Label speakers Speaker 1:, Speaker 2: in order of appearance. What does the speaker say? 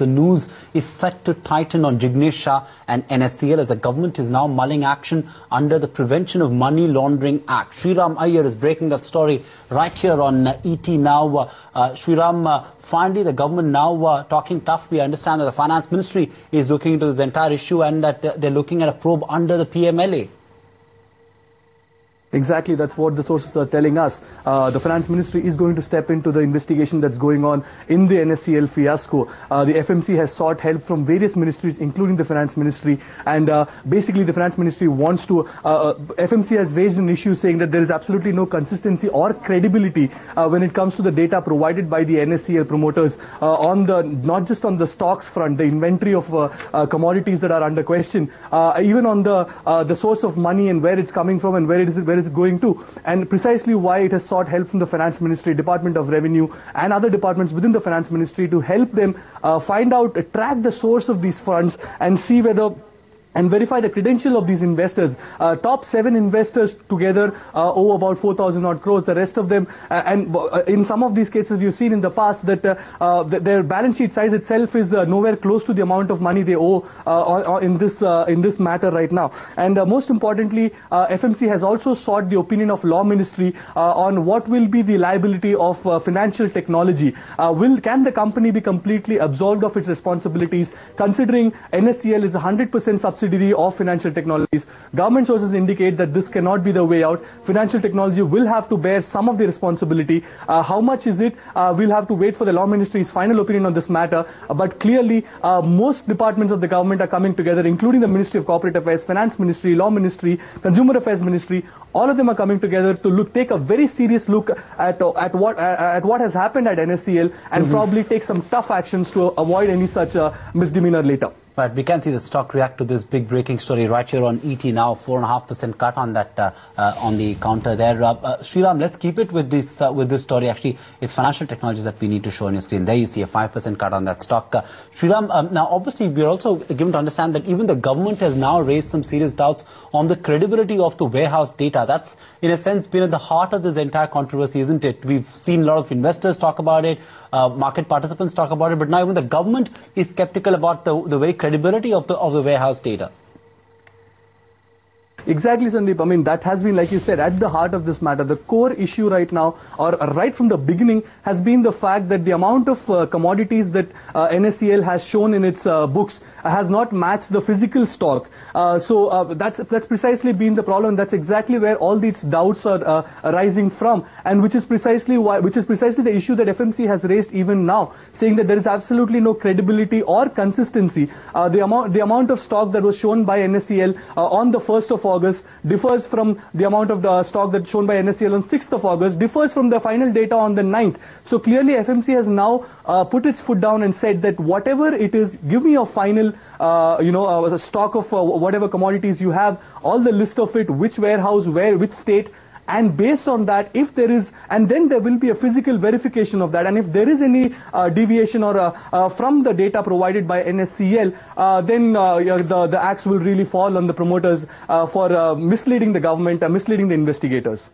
Speaker 1: The news is set to tighten on Jignesh Shah and NSEL as the government is now mulling action under the Prevention of Money Laundering Act. Sriram Iyer is breaking that story right here on ET Now. Sriram, finally the government now talking tough. We understand that the Finance Ministry is looking into this entire issue and that they're looking at a probe under the PMLA.
Speaker 2: Exactly, that's what the sources are telling us. The Finance Ministry is going to step into the investigation that's going on in the NSEL fiasco. The FMC has sought help from various ministries, including the Finance Ministry, and basically the Finance Ministry wants to... FMC has raised an issue saying that there is absolutely no consistency or credibility when it comes to the data provided by the NSEL promoters on the, not just on the stocks front, the inventory of commodities that are under question, even on the source of money and where it's coming from and where it's going to, and precisely why it has sought help from the Finance Ministry, Department of Revenue and other departments within the Finance Ministry to help them find out, track the source of these funds and see whether and verify the credential of these investors. Top 7 investors together owe about 4,000 odd crores. The rest of them, and in some of these cases we've seen in the past that their balance sheet size itself is nowhere close to the amount of money they owe in this matter right now. And most importantly, FMC has also sought the opinion of Law Ministry on what will be the liability of financial technology. Can the company be completely absolved of its responsibilities, considering NSEL is 100% subsidiary of financial technologies? Government sources indicate that this cannot be the way out. Financial technology will have to bear some of the responsibility. How much is it? We'll have to wait for the Law Ministry's final opinion on this matter. But clearly, most departments of the government are coming together, including the Ministry of Corporate Affairs, Finance Ministry, Law Ministry, Consumer Affairs Ministry. All of them are coming together to take a very serious look at what has happened at NSEL and probably take some tough actions to avoid any such misdemeanor later.
Speaker 1: Right, we can see the stock react to this big breaking story right here on ET Now. 4.5% cut on that on the counter there. Sriram, let's keep it with this story. Actually, it's financial technologies that we need to show on your screen. There you see a 5% cut on that stock. Sriram, now obviously we're also given to understand that even the government has now raised some serious doubts on the credibility of the warehouse data. That's in a sense been at the heart of this entire controversy, isn't it? We've seen a lot of investors talk about it, market participants talk about it, but now even the government is skeptical about the very credibility of the warehouse data.
Speaker 2: Exactly, Sandeep. I mean, that has been, like you said, at the heart of this matter. The core issue right now, or right from the beginning, has been the fact that the amount of commodities that NSEL has shown in its books has not matched the physical stock. So that's precisely been the problem. That's exactly where all these doubts are arising from, and which is precisely the issue that FMC has raised even now, saying that there is absolutely no credibility or consistency. The amount of stock that was shown by NSEL on the 1st of August differs from the amount of the stock that's shown by NSEL on 6th of August, differs from the final data on the 9th. So clearly FMC has now put its foot down and said that whatever it is, give me a final a stock of whatever commodities you have, all the list of it, which warehouse, where, which state, and based on that, if there is, and then there will be a physical verification of that, and if there is any deviation or from the data provided by NSEL, then the axe will really fall on the promoters for misleading the government, misleading the investigators.